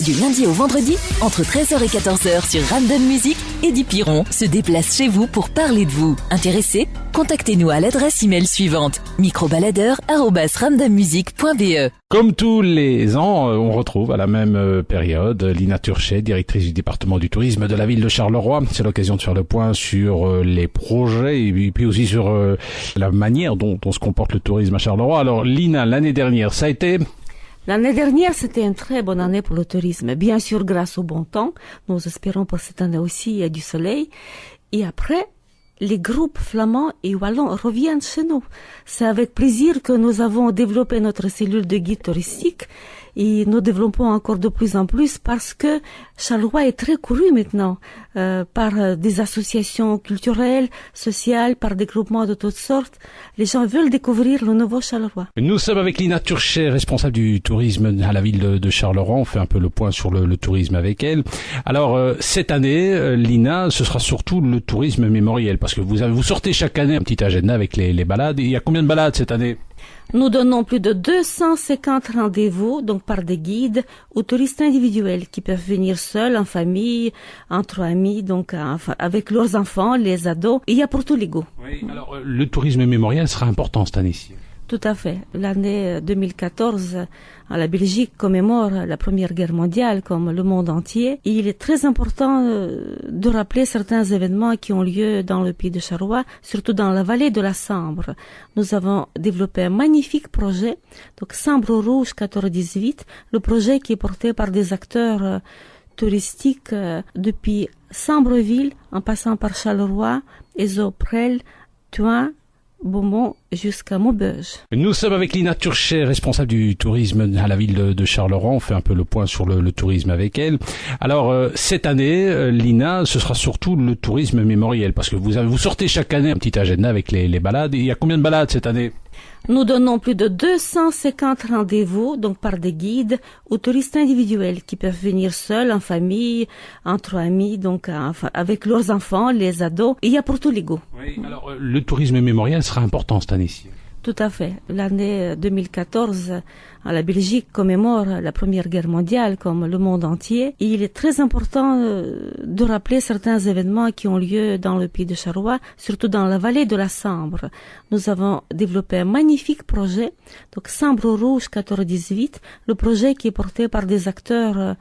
Du lundi au vendredi, entre 13h et 14h sur Random Music, Eddie Piron se déplace chez vous pour parler de vous. Intéressé? Contactez-nous à l'adresse email suivante, microbaladeur@randommusic.be. Comme tous les ans, on retrouve à la même période Lina Turchet, directrice du département du tourisme de la ville de Charleroi. C'est l'occasion de faire le point sur les projets et puis aussi sur la manière dont se comporte le tourisme à Charleroi. Alors Lina, l'année dernière, ça a été... L'année dernière, c'était une très bonne année pour le tourisme. Bien sûr, grâce au bon temps. Nous espérons pour cette année aussi il y a du soleil. Et après, les groupes flamands et wallons reviennent chez nous. C'est avec plaisir que nous avons développé notre cellule de guide touristique et nous développons encore de plus en plus parce que Charleroi est très couru maintenant par des associations culturelles, sociales, par des groupements de toutes sortes. Les gens veulent découvrir le nouveau Charleroi. Nous sommes avec Lina Turchet, responsable du tourisme à la ville de Charleroi. On fait un peu le point sur le tourisme avec elle. Alors cette année, Lina, ce sera surtout le tourisme mémoriel parce que vous sortez chaque année un petit agenda avec les balades. Il y a combien de balades cette année ? Nous donnons plus de 250 rendez-vous, donc par des guides, aux touristes individuels qui peuvent venir seuls, en famille, entre amis, donc avec leurs enfants, les ados. Il y a pour tous les goûts. Oui, alors le tourisme mémoriel sera important cette année-ci. Tout à fait. L'année 2014, la Belgique commémore la Première Guerre mondiale comme le monde entier. Et il est très important de rappeler certains événements qui ont lieu dans le pays de Charleroi, surtout dans la vallée de la Sambre. Nous avons développé un magnifique projet, donc Sambre Rouge 14-18, le projet qui est porté par des acteurs touristiques depuis Sambreville, en passant par Charleroi, Ezoprel, Thuin, Beaumont jusqu'à Maubeuge. Nous sommes avec Lina Turchet, responsable du tourisme à la ville de Charleroi. On fait un peu le point sur le tourisme avec elle. Alors cette année, Lina, ce sera surtout le tourisme mémoriel parce que vous sortez chaque année un petit agenda avec les balades. Il y a combien de balades cette année ? Nous donnons plus de 250 rendez-vous, donc par des guides, aux touristes individuels qui peuvent venir seuls, en famille, entre amis, donc avec leurs enfants, les ados. Il y a pour tous les goûts. Oui, alors le tourisme mémoriel sera important cette année-ci. Tout à fait. L'année 2014, la Belgique commémore la Première Guerre mondiale comme le monde entier. Et il est très important de rappeler certains événements qui ont lieu dans le pays de Charleroi, surtout dans la vallée de la Sambre. Nous avons développé un magnifique projet, donc Sambre Rouge 14-18, le projet qui est porté par des acteurs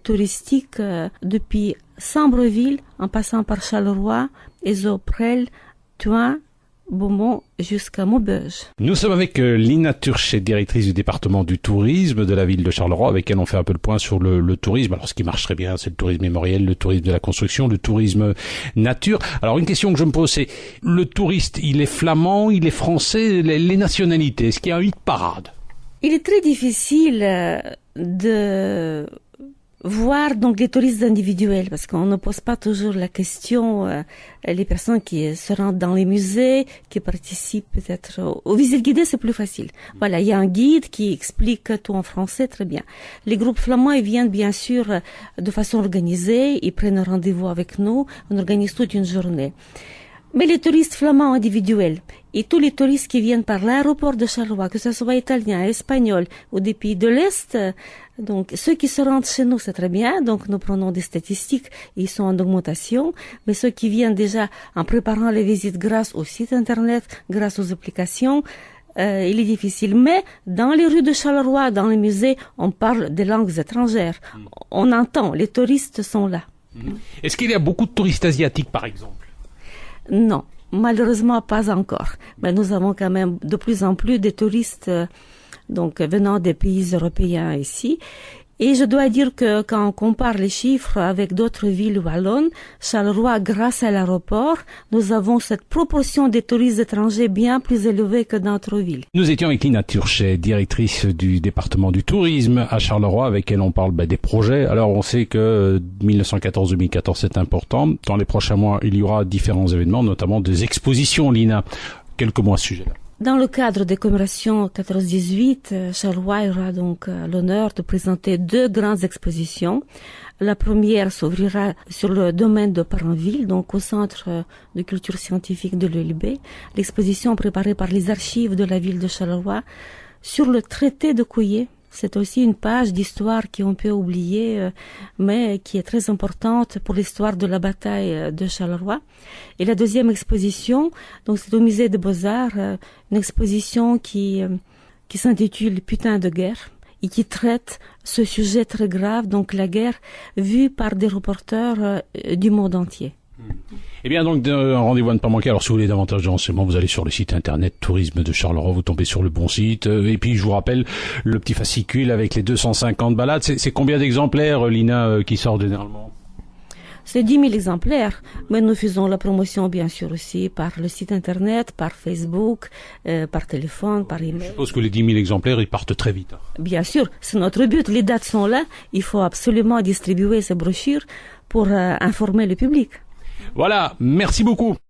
touristiques depuis Sambreville, en passant par Charleroi, Ezoprel, Thuin, Beaumont jusqu'à Maubeuge. Nous sommes avec Lina Turchet, directrice du département du tourisme de la ville de Charleroi, avec elle on fait un peu le point sur le tourisme. Alors ce qui marche très bien, c'est le tourisme mémoriel, le tourisme de la construction, le tourisme nature. Alors une question que je me pose, c'est le touriste, il est flamand, il est français, les nationalités, est-ce qu'il y a un hit parade ? Il est très difficile de voir donc les touristes individuels parce qu'on ne pose pas toujours la question les personnes qui se rendent dans les musées, qui participent peut-être aux visites guidées, c'est plus facile. Voilà, il y a un guide qui explique tout en français, très bien. Les groupes flamands, ils viennent bien sûr de façon organisée, ils prennent rendez-vous avec nous, on organise toute une journée. Mais les touristes flamands individuels et tous les touristes qui viennent par l'aéroport de Charleroi, que ce soit italien, espagnol ou des pays de l'Est, donc ceux qui se rendent chez nous, c'est très bien, donc nous prenons des statistiques, ils sont en augmentation, mais ceux qui viennent déjà en préparant les visites grâce au site internet, grâce aux applications, il est difficile. Mais dans les rues de Charleroi, dans les musées, on parle des langues étrangères. On entend, les touristes sont là. Est-ce qu'il y a beaucoup de touristes asiatiques par exemple ? Non, malheureusement pas encore. Mais nous avons quand même de plus en plus de touristes donc venant des pays européens ici. Et je dois dire que quand on compare les chiffres avec d'autres villes wallonnes, Charleroi, grâce à l'aéroport, nous avons cette proportion des touristes étrangers bien plus élevée que dans d'autres villes. Nous étions avec Lina Turchet, directrice du département du tourisme à Charleroi, avec elle on parle des projets. Alors on sait que 1914-2014 c'est important. Dans les prochains mois, il y aura différents événements, notamment des expositions, Lina. Quelques mots à ce sujet-là. Dans le cadre des commémorations 14-18, Charleroi aura donc l'honneur de présenter 2 grandes expositions. La première s'ouvrira sur le domaine de Parenville, donc au Centre de culture scientifique de l'ULB. L'exposition préparée par les archives de la ville de Charleroi sur le traité de Couillet, C'est aussi une page d'histoire qu'on peut oublier, mais qui est très importante pour l'histoire de la bataille de Charleroi. Et la deuxième exposition, donc c'est au musée des Beaux-Arts, une exposition qui s'intitule Putain de guerre et qui traite ce sujet très grave, donc la guerre, vue par des reporters du monde entier. Eh bien, donc, un rendez-vous à ne pas manquer. Alors, si vous voulez davantage de renseignements, vous allez sur le site internet Tourisme de Charleroi, vous tombez sur le bon site. Et puis, je vous rappelle, le petit fascicule avec les 250 balades. C'est combien d'exemplaires, Lina, qui sortent généralement? C'est 10 000 exemplaires, mais nous faisons la promotion, bien sûr, aussi par le site internet, par Facebook, par téléphone, par email. Je suppose que les 10 000 exemplaires, ils partent très vite. Bien sûr, c'est notre but. Les dates sont là. Il faut absolument distribuer ces brochures pour informer le public. Voilà, merci beaucoup.